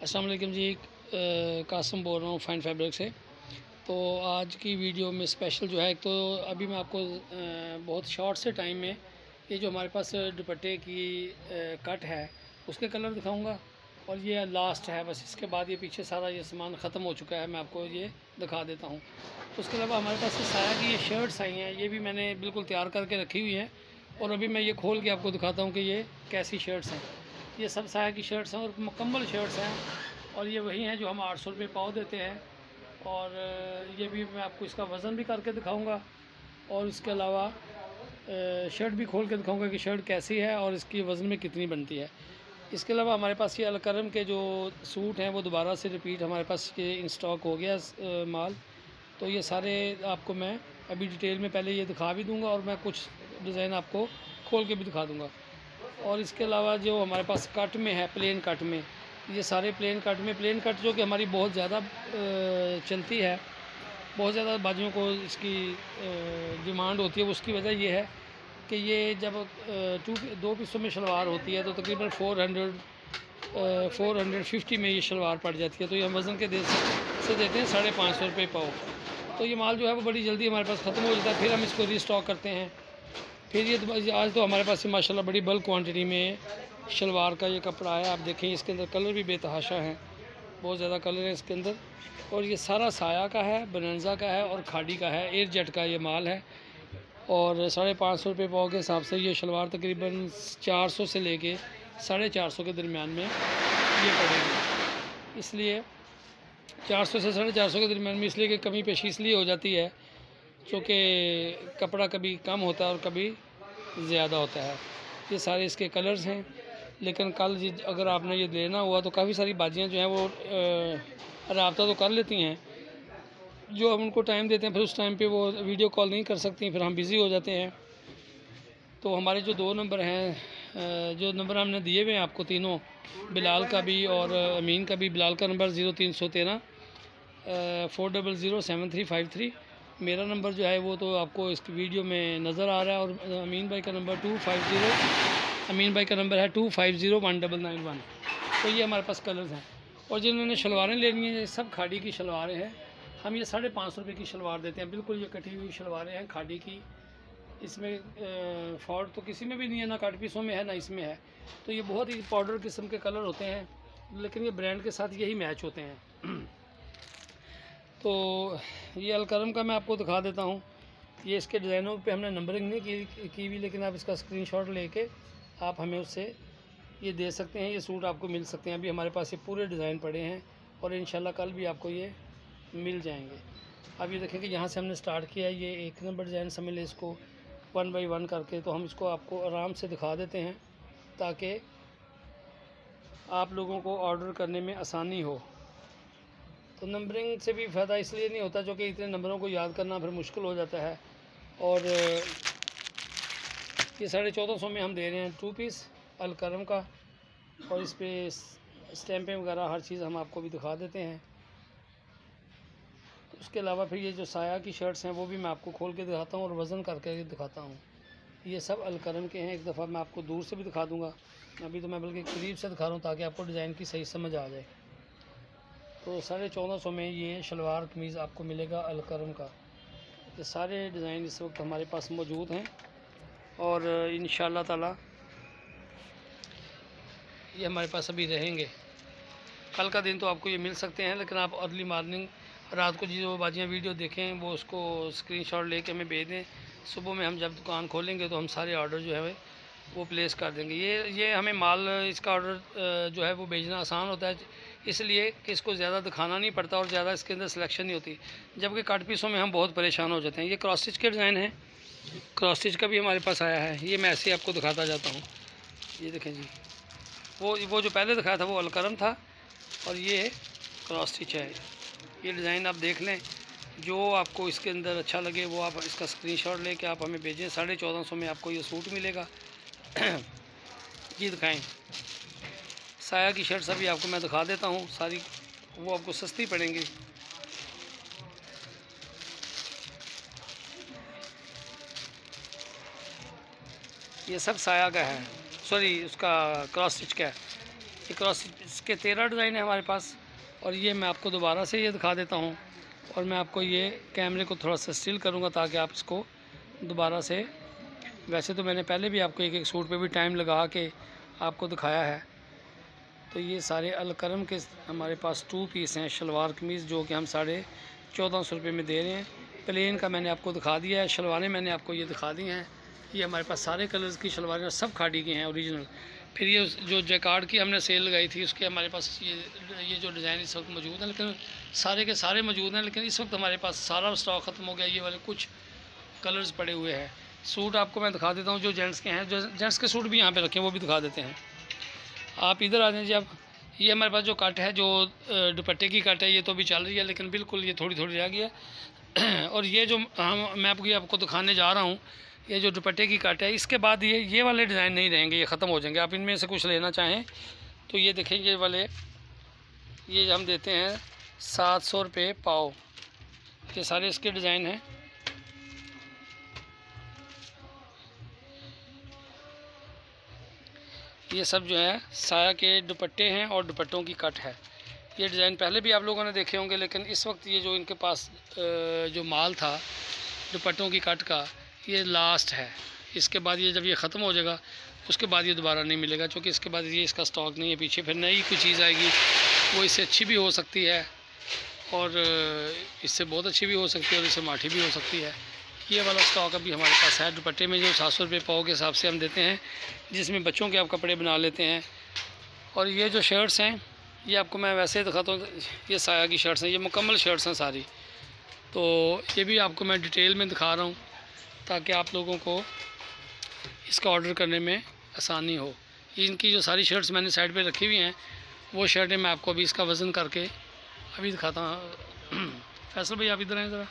अस्सलाम वालेकुम जी। कासिम बोल रहा हूँ फाइन फैब्रिक से। तो आज की वीडियो में स्पेशल जो है, एक तो अभी मैं आपको बहुत शॉर्ट से टाइम में ये जो हमारे पास दुपट्टे की कट है उसके कलर दिखाऊंगा, और ये लास्ट है बस। इसके बाद ये पीछे सारा ये सामान ख़त्म हो चुका है, मैं आपको ये दिखा देता हूँ। उसके अलावा हमारे पास साया की ये शर्ट्स आई हैं, ये भी मैंने बिल्कुल तैयार करके रखी हुई हैं, और अभी मैं ये खोल के आपको दिखाता हूँ कि ये कैसी शर्ट्स हैं। ये सब साया की शर्ट्स हैं और मुकम्मल शर्ट्स हैं, और ये वही हैं जो हम 800 रुपये पाव देते हैं। और ये भी मैं आपको इसका वज़न भी करके दिखाऊंगा, और इसके अलावा शर्ट भी खोल के दिखाऊंगा कि शर्ट कैसी है और इसकी वज़न में कितनी बनती है। इसके अलावा हमारे पास ये अलकरम के जो सूट हैं वो दोबारा से रिपीट हमारे पास ये इन स्टॉक हो गया माल। तो ये सारे आपको मैं अभी डिटेल में पहले ये दिखा भी दूंगा, और मैं कुछ डिज़ाइन आपको खोल के भी दिखा दूंगा। और इसके अलावा जो हमारे पास कट में है, प्लेन कट में, ये सारे प्लेन कट जो कि हमारी बहुत ज़्यादा चलती है, बहुत ज़्यादा बाजियों को इसकी डिमांड होती है। उसकी वजह ये है कि ये जब दो पीसों में शलवार होती है तो तकरीबन 450 में ये शलवार पड़ जाती है। तो ये हम वज़न के से देते हैं 550 रुपये पाव। तो ये माल जो है वो बड़ी जल्दी हमारे पास ख़त्म हो जाता है, फिर हम इसको रीस्टॉक करते हैं। फिर ये आज तो हमारे पास माशाल्लाह बड़ी बल्क क्वांटिटी में शलवार का ये कपड़ा है। आप देखें इसके अंदर कलर भी बेतहाशा हैं, बहुत ज़्यादा कलर है इसके अंदर। और ये सारा साया का है, बनंजा का है और खाड़ी का है, एयर जेट का ये माल है। और 550 रुपये पाव के हिसाब से ये शलवार तकरीबन 400 से लेके 450 के दरमियान में ये पड़ेगी। इसलिए 400 से 450 के दरमियान में, इसलिए कि कमी पेशी इसलिए हो जाती है क्योंकि कपड़ा कभी कम होता है और कभी ज़्यादा होता है। ये सारे इसके कलर्स हैं। लेकिन कल अगर आपने ये लेना हुआ तो काफ़ी सारी बाजियाँ जो हैं वो रब्ता तो कर लेती हैं, जो हम उनको टाइम देते हैं फिर उस टाइम पे वो वीडियो कॉल नहीं कर सकती, फिर हम बिज़ी हो जाते हैं। तो हमारे जो 2 नंबर हैं, जो नंबर हमने दिए हुए हैं आपको तीनों, बिलाल का भी और अमीन का भी। बिलाल का नंबर 0313 4007353। मेरा नंबर जो है वो तो आपको इस वीडियो में नज़र आ रहा है, और अमीन भाई का नंबर 25019991। तो ये हमारे पास कलर्स हैं। और जिन्होंने शलवारें लेनी हैं, ये सब खाड़ी की शलवारें हैं। हम ये 550 रुपये की शलवार देते हैं, बिल्कुल ये कटी हुई शलवारें हैं खाड़ी की। इसमें फॉल्ट तो किसी में भी नहीं है, ना कट पीसों में है ना इसमें है। तो ये बहुत ही पाउडर किस्म के कलर होते हैं, लेकिन ये ब्रांड के साथ यही मैच होते हैं। तो ये अलकरम का मैं आपको दिखा देता हूँ। ये इसके डिज़ाइनों पे हमने नंबरिंग नहीं की भी, लेकिन आप इसका स्क्रीनशॉट लेके आप हमें उससे ये दे सकते हैं, ये सूट आपको मिल सकते हैं। अभी हमारे पास ये पूरे डिज़ाइन पड़े हैं और इंशाल्लाह कल भी आपको ये मिल जाएंगे। अब ये देखें कि यहाँ से हमने स्टार्ट किया है, ये 1 नंबर डिज़ाइन समझ लें इसको 1 बाई 1 करके। तो हम इसको आपको आराम से दिखा देते हैं ताकि आप लोगों को ऑर्डर करने में आसानी हो। तो नंबरिंग से भी फ़ायदा इसलिए नहीं होता क्योंकि इतने नंबरों को याद करना फिर मुश्किल हो जाता है। और ये 1450 में हम दे रहे हैं 2 पीस अलकरम का, और इस पर स्टैंपें वगैरह हर चीज़ हम आपको भी दिखा देते हैं। तो उसके अलावा फिर ये जो साया की शर्ट्स हैं वो भी मैं आपको खोल के दिखाता हूँ और वज़न करके दिखाता हूँ। ये सब अलकरम के हैं। एक दफ़ा मैं आपको दूर से भी दिखा दूँगा, अभी तो मैं बल्कि करीब से दिखा रहा हूँ ताकि आपको डिज़ाइन की सही समझ आ जाए। तो 1450 में ये शलवार कमीज़ आपको मिलेगा अलकरम का। ये सारे डिज़ाइन इस वक्त हमारे पास मौजूद हैं, और इंशाअल्लाह ताला ये हमारे पास अभी रहेंगे। कल का दिन तो आपको ये मिल सकते हैं, लेकिन आप अर्ली मॉर्निंग रात को जो बाजियाँ वीडियो देखें वो उसको स्क्रीनशॉट लेके हमें भेज दें। सुबह में हम जब दुकान खोलेंगे तो हम सारे ऑर्डर जो है वो प्लेस कर देंगे। ये हमें माल इसका ऑर्डर जो है वो भेजना आसान होता है, इसलिए कि इसको ज़्यादा दिखाना नहीं पड़ता और ज़्यादा इसके अंदर सिलेक्शन नहीं होती, जबकि कट पीसों में हम बहुत परेशान हो जाते हैं। ये क्रॉस स्टिच के डिज़ाइन है, क्रॉस स्टिच का भी हमारे पास आया है। ये मैं ऐसे ही आपको दिखाता जाता हूँ। ये देखें जी, वो जो पहले दिखाया था वो अलकरम था, और ये क्रॉस स्टिच है। ये डिज़ाइन आप देख लें, जो आपको इसके अंदर अच्छा लगे वो आप इसका स्क्रीनशॉट लेके आप हमें भेजें। 1450 में आपको ये सूट मिलेगा। जी दिखाएं। साया की शर्ट्स अभी आपको मैं दिखा देता हूँ सारी, वो आपको सस्ती पड़ेंगी। ये सब साया का है, सॉरी उसका क्रॉस स्टिच का है। ये क्रॉस इसके 13 डिज़ाइन है हमारे पास। और ये मैं आपको दोबारा से ये दिखा देता हूँ, और मैं आपको ये कैमरे को थोड़ा सा स्टिल करूँगा ताकि आप इसको दोबारा से, वैसे तो मैंने पहले भी आपको एक एक सूट पे भी टाइम लगा के आपको दिखाया है। तो ये सारे अलकरम के हमारे पास 2 पीस हैं शलवार कमीज़, जो कि हम 1450 रुपये में दे रहे हैं। प्लेन का मैंने आपको दिखा दिया है, शलवारें मैंने आपको ये दिखा दी हैं। ये हमारे पास सारे कलर्स की शलवारें सब खाड़ी की हैं ओरिजिनल। फिर ये जो जैकार्ड की हमने सेल लगाई थी, उसके हमारे पास ये जो डिज़ाइन इस वक्त मौजूद हैं, लेकिन सारे के सारे मौजूद हैं। लेकिन इस वक्त हमारे पास सारा स्टॉक ख़त्म हो गया। ये वाले कुछ कलर्स पड़े हुए हैं। सूट आपको मैं दिखा देता हूँ जो जेंट्स के हैं, जो जेंट्स के सूट भी यहाँ पे रखे हैं वो भी दिखा देते हैं। आप इधर आ जाइए। अब ये हमारे पास जो कट है, जो दुपट्टे की कट है, ये तो अभी चल रही है, लेकिन बिल्कुल ये थोड़ी थोड़ी रह गई है। और ये जो मैं आपको दिखाने जा रहा हूँ, ये जो दुपट्टे की कट है, इसके बाद ये वाले डिज़ाइन नहीं रहेंगे, ये ख़त्म हो जाएंगे। आप इनमें से कुछ लेना चाहें तो ये देखें, ये वाले ये हम देते हैं 700 रुपये पाव। ये सारे इसके डिज़ाइन हैं। ये सब जो है साया के दुपट्टे हैं और दुपट्टों की कट है। ये डिज़ाइन पहले भी आप लोगों ने देखे होंगे, लेकिन इस वक्त ये जो इनके पास जो माल था दुपट्टों की कट का, ये लास्ट है। इसके बाद ये जब ये ख़त्म हो जाएगा उसके बाद ये दोबारा नहीं मिलेगा, क्योंकि इसके बाद ये इसका स्टॉक नहीं है। पीछे फिर नई कोई चीज़ आएगी, वो इससे अच्छी भी हो सकती है और इससे बहुत अच्छी भी हो सकती है और इससे माठी भी हो सकती है। ये वाला स्टॉक अभी हमारे पास है। दुपट्टे में जो 700 रुपये पाव के हिसाब से हम देते हैं, जिसमें बच्चों के आप कपड़े बना लेते हैं। और ये जो शर्ट्स हैं, ये आपको मैं वैसे ही दिखाता हूँ। ये साया की शर्ट्स हैं, ये मुकम्मल शर्ट्स हैं सारी। तो ये भी आपको मैं डिटेल में दिखा रहा हूँ ताकि आप लोगों को इसका ऑर्डर करने में आसानी हो। इनकी जो सारी शर्ट्स मैंने साइड पे रखी हुई हैं, वो शर्टें मैं आपको अभी इसका वज़न करके अभी दिखाता हूँ। फैसल भाई आप इधर आएँ ज़रा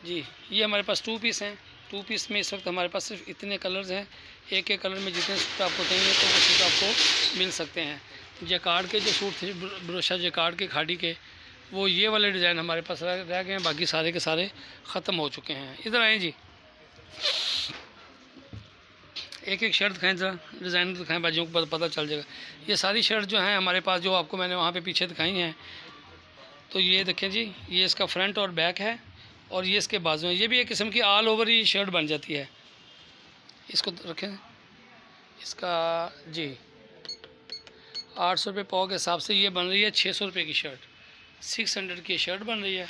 जी। ये हमारे पास 2 पीस हैं। 2 पीस में इस वक्त हमारे पास सिर्फ इतने कलर्स हैं। एक एक कलर में जितने सूट आपको चाहिए तो वो सूट आपको मिल सकते हैं। जैकार्ड के जो सूट थे, ब्रोशा जैकार्ड के खाड़ी के, वो ये वाले डिज़ाइन हमारे पास रह गए हैं। बाकी सारे के सारे ख़त्म हो चुके हैं। इधर आएँ जी, एक एक शर्ट दिखाएं, ज़रा डिज़ाइन दिखाएं, बाजियों को पता चल जाएगा। ये सारी शर्ट जो हैं हमारे पास, जो आपको मैंने वहाँ पे पीछे दिखाई हैं, तो ये देखें जी, ये इसका फ्रंट और बैक है और ये इसके बाजू हैं। ये भी एक किस्म की ऑल ओवर ही शर्ट बन जाती है। इसको रखें, इसका जी 800 रुपये पाव के हिसाब से ये बन रही है 600 रुपये की शर्ट। 600 की शर्ट बन रही है।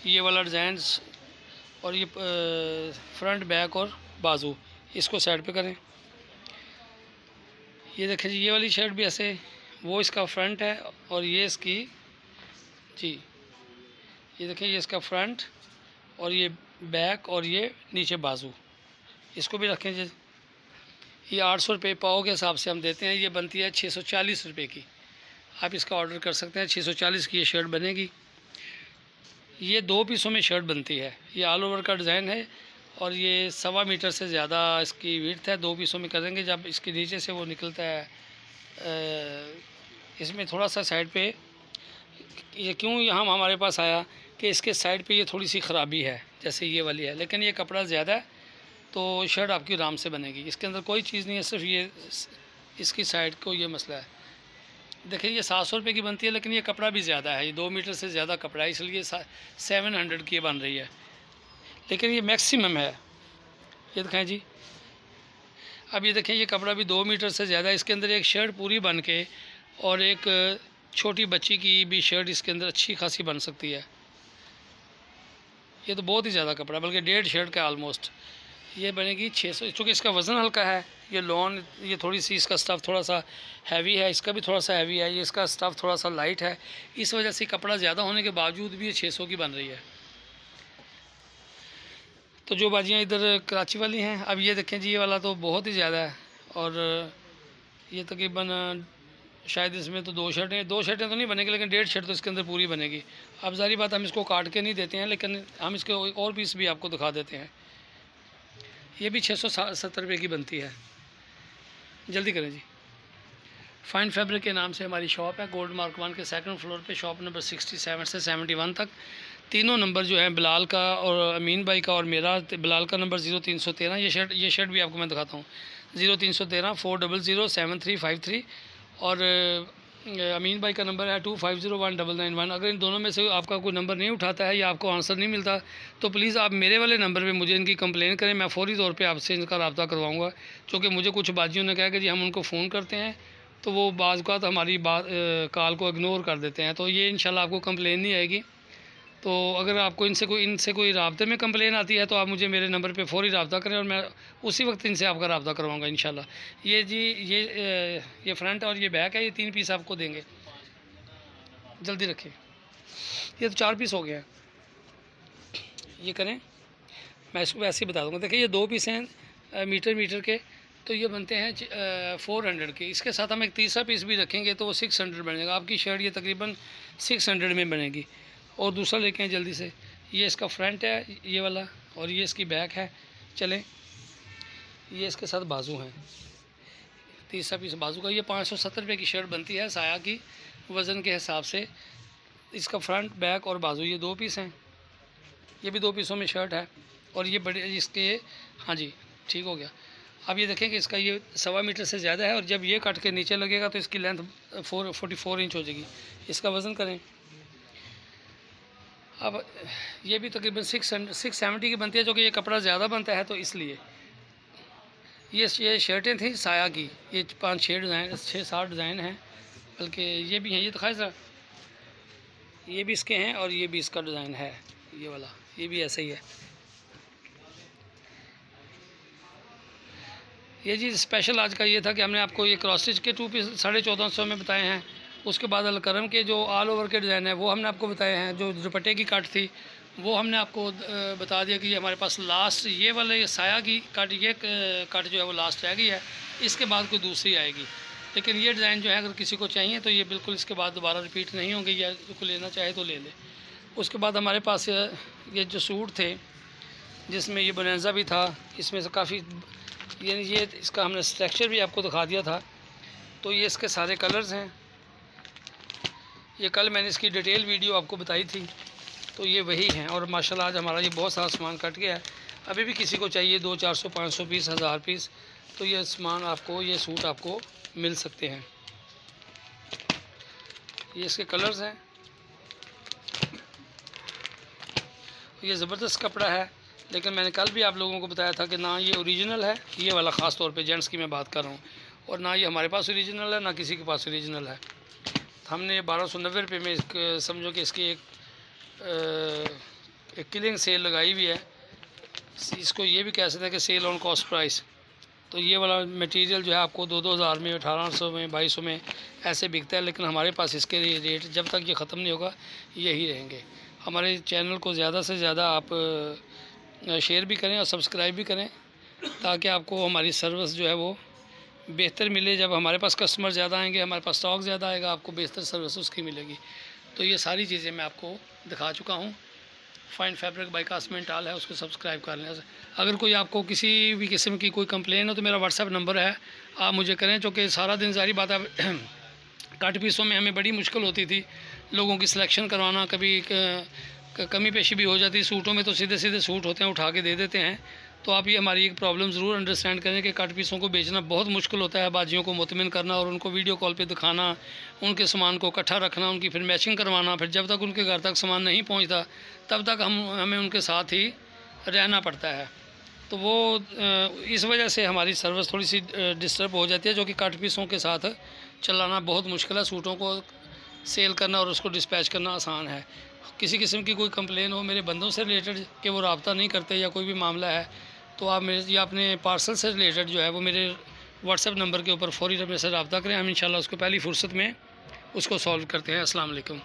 ये वाला डिज़ाइन और ये फ्रंट बैक और बाजू, इसको साइड पे करें। ये देखें जी, ये वाली शर्ट भी ऐसे, वो इसका फ्रंट है और ये इसकी जी, ये देखें, ये इसका फ्रंट और ये बैक और ये नीचे बाजू, इसको भी रखें जी। ये 800 रुपये पाव के हिसाब से हम देते हैं। ये बनती है 640 रुपये की। आप इसका ऑर्डर कर सकते हैं। 640 की ये शर्ट बनेगी। ये 2 पीसों में शर्ट बनती है। ये ऑल ओवर का डिज़ाइन है और ये 1.25 मीटर से ज़्यादा इसकी विड्थ है। 2 पीसों में करेंगे। जब इसके नीचे से वो निकलता है, इसमें थोड़ा सा साइड पे, ये क्यों यहाँ हमारे पास आया कि इसके साइड पे ये थोड़ी सी ख़राबी है, जैसे ये वाली है, लेकिन ये कपड़ा ज़्यादा है तो शर्ट आपकी आराम से बनेगी। इसके अंदर कोई चीज़ नहीं है, सिर्फ ये इसकी साइड को ये मसला है। देखिए, ये 700 रुपये की बनती है, लेकिन ये कपड़ा भी ज़्यादा है। ये 2 मीटर से ज़्यादा कपड़ा है, इसलिए 700 की बन रही है, लेकिन ये मैक्सिमम है। ये दिखाएं जी, अब ये देखें, ये कपड़ा भी 2 मीटर से ज़्यादा है। इसके अंदर एक शर्ट पूरी बन के और एक छोटी बच्ची की भी शर्ट इसके अंदर अच्छी खासी बन सकती है। ये तो बहुत ही ज़्यादा कपड़ा, बल्कि 1.5 शर्ट का ऑलमोस्ट ये बनेगी 600। चूँकि इसका वज़न हल्का है, ये लॉन, ये थोड़ी सी इसका स्टफ़ थोड़ा सा हैवी है, इसका भी थोड़ा सा हैवी है, ये इसका स्टफ़ थोड़ा सा लाइट है। इस वजह से कपड़ा ज़्यादा होने के बावजूद भी ये 600 की बन रही है। तो जो बाजियाँ इधर कराची वाली हैं, अब ये देखें जी, ये वाला तो बहुत ही ज़्यादा है और ये तकरीबन शायद इसमें तो 2 शर्टें तो नहीं बनेगी, लेकिन 1.5 शर्ट तो इसके अंदर पूरी बनेगी। अब ज़ाहिर बात, हम इसको काट के नहीं देते हैं, लेकिन हम इसके और पीस भी आपको दिखा देते हैं। ये भी 670 रुपये की बनती है। जल्दी करें जी। फाइन फैब्रिक के नाम से हमारी शॉप है, गोल्ड मार्क 1 के 2nd फ्लोर पे, शॉप नंबर 67 से 71 तक। तीनों नंबर जो है, बिलाल का और अमीन भाई का और मेरा, बिलाल का नंबर 0313। ये शर्ट भी आपको मैं दिखाता हूँ। 0313 400 7353 और अमीन भाई का नंबर है 25019991। अगर इन दोनों में से आपका कोई नंबर नहीं उठाता है या आपको आंसर नहीं मिलता तो प्लीज़ आप मेरे वाले नंबर पे मुझे इनकी कंप्लेन करें, मैं फ़ौरी तौर पे आपसे इनका रब्ता करवाऊँगा। क्योंकि मुझे कुछ बाजियों ने कहा कि जी हम उनको फ़ोन करते हैं तो वो बाज़ का हमारी बात कॉल को इग्नोर कर देते हैं। तो ये इंशाल्लाह आपको कंप्लेन नहीं आएगी। तो अगर आपको इनसे कोई राब्ते में कंप्लेन आती है तो आप मुझे मेरे नंबर पे फ़ौरी रब्ता करें और मैं उसी वक्त इनसे आपका रब्ता करवाऊँगा इंशाल्लाह। ये जी ये फ्रंट और ये बैक है, ये 3 पीस आपको देंगे। जल्दी रखें, ये तो 4 पीस हो गया है। ये करें, मैं इसको वैसे ही बता दूँगा। देखिए ये 2 पीस हैं मीटर के, तो ये बनते हैं 400 के। इसके साथ हम एक तीसरा पीस भी रखेंगे तो वो 600 बनेगा। आपकी शर्ट ये तकरीबन 600 में बनेगी। और दूसरा लेके आए जल्दी से। ये इसका फ्रंट है ये वाला और ये इसकी बैक है। चलें, ये इसके साथ बाजू हैं, तीसरा पीस बाजू का। ये 570 रुपये की शर्ट बनती है साया की वज़न के हिसाब से। इसका फ्रंट बैक और बाजू ये 2 पीस हैं। ये भी 2 पीसों में शर्ट है। और ये बड़े इसके, हाँ जी ठीक हो गया। अब ये देखें कि इसका ये 1.25 मीटर से ज़्यादा है और जब ये कट के नीचे लगेगा तो इसकी लेंथ 44 इंच हो जाएगी। इसका वज़न करें। अब ये भी तकरीबन 670 की बनती है, जो कि ये कपड़ा ज़्यादा बनता है तो इसलिए। ये शर्टें थी साया की, ये 5-6 डिज़ाइन 6-7 डिज़ाइन हैं, बल्कि ये भी हैं। ये तो खास ये भी इसके हैं और ये भी इसका डिज़ाइन है, ये वाला ये भी ऐसा ही है। ये जी स्पेशल आज का ये था कि हमने आपको ये क्रॉस स्टिच के 2 पीस 1450 में बताए हैं। उसके बाद अलकरम के जो ऑल ओवर के डिज़ाइन है वो हमने आपको बताए हैं। जो दुपट्टे की कट थी वो हमने आपको बता दिया कि ये हमारे पास लास्ट ये वाले साया की कट, ये कट जो है वो लास्ट रह गई है। इसके बाद कोई दूसरी आएगी। लेकिन ये डिज़ाइन जो है अगर किसी को चाहिए तो ये बिल्कुल इसके बाद दोबारा रिपीट नहीं होंगे, या कोई लेना चाहे तो ले ले। उसके बाद हमारे पास ये जो सूट थे जिसमें ये बोनेंजा भी था, इसमें से काफ़ी ये इसका हमने स्ट्रक्चर भी आपको दिखा दिया था। तो ये इसके सारे कलर्स हैं। ये कल मैंने इसकी डिटेल वीडियो आपको बताई थी, तो ये वही हैं। और माशाल्लाह आज हमारा ये बहुत सारा सामान कट गया है। अभी भी किसी को चाहिए 200, 400, 500 पीस, 1000 पीस, तो ये सामान आपको, ये सूट आपको मिल सकते हैं। ये इसके कलर्स हैं। ये ज़बरदस्त कपड़ा है, लेकिन मैंने कल भी आप लोगों को बताया था कि ना ये ओरिजिनल है, ये वाला ख़ास तौर पे जेंट्स की मैं बात कर रहा हूँ, और ना ये हमारे पास ओरिजिनल है, ना किसी के पास ओरिजिनल है। हमने 1290 रुपये में समझो कि इसकी एक किलिंग सेल लगाई हुई है। इसको ये भी कह सकते हैं कि सेल ऑन कॉस्ट प्राइस। तो ये वाला मटेरियल जो है आपको 2-2000 में, 1800 में, 2200 में ऐसे बिकता है। लेकिन हमारे पास इसके रेट जब तक ये ख़त्म नहीं होगा यही रहेंगे। हमारे चैनल को ज़्यादा से ज़्यादा आप शेयर भी करें और सब्सक्राइब भी करें, ताकि आपको हमारी सर्विस जो है वो बेहतर मिले। जब हमारे पास कस्टमर ज़्यादा आएंगे, हमारे पास स्टॉक ज़्यादा आएगा, आपको बेहतर सर्विस उसकी मिलेगी। तो ये सारी चीज़ें मैं आपको दिखा चुका हूँ। फाइन फैब्रिक बाय कासमेंट टाल है, उसको सब्सक्राइब कर लें। अगर कोई आपको किसी भी किस्म की कोई कंप्लेन हो तो मेरा व्हाट्सएप नंबर है, आप मुझे करें। चूँकि सारा दिन जारी बात है कट पीसों में हमें बड़ी मुश्किल होती थी लोगों की सिलेक्शन करवाना, कभी कमी पेशी भी हो जाती है। सूटों में तो सीधे सीधे सूट होते हैं, उठा के दे देते हैं। तो आप ये हमारी एक प्रॉब्लम ज़रूर अंडरस्टैंड करें कि कट पीसों को बेचना बहुत मुश्किल होता है। बाजियों को मुतमिन करना और उनको वीडियो कॉल पे दिखाना, उनके सामान को इकट्ठा रखना, उनकी फिर मैचिंग करवाना, फिर जब तक उनके घर तक सामान नहीं पहुंचता तब तक हमें उनके साथ ही रहना पड़ता है। तो वो इस वजह से हमारी सर्विस थोड़ी सी डिस्टर्ब हो जाती है, जो कि कट पीसों के साथ चलाना बहुत मुश्किल है। सूटों को सेल करना और उसको डिस्पैच करना आसान है। किसी किस्म की कोई कंप्लेन हो मेरे बंदों से रिलेटेड कि वो रब्ता नहीं करते या कोई भी मामला है, तो आप मेरे या अपने पार्सल से रिलेटेड जो है वो मेरे व्हाट्सएप नंबर के ऊपर फ़ौरी मेरे से रब्ता करें। हम इंशाल्लाह उसको पहली फ़ुर्सत में उसको सॉल्व करते हैं। अस्सलाम वालेकुम।